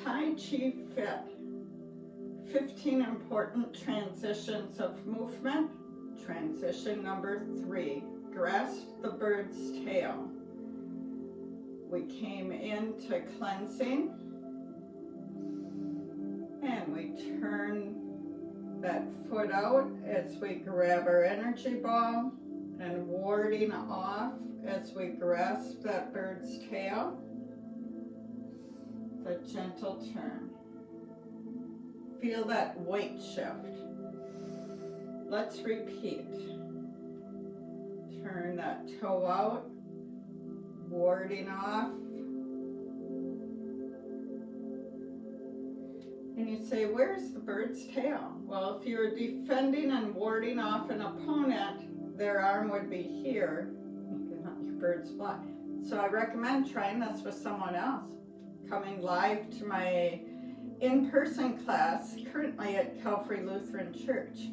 Tai Chi Fit, 15 important transitions of movement. Transition number 3, grasp the bird's tail. We came into cleansing, and we turn that foot out as we grab our energy ball, and warding off as we grasp that bird's tail. The gentle turn. Feel that weight shift. Let's repeat. Turn that toe out, warding off. And you say, where's the bird's tail? Well, if you're defending and warding off an opponent, their arm would be here. You can let your birds fly. So I recommend trying this with someone else. Coming live to my in-person class currently at Calvary Lutheran Church.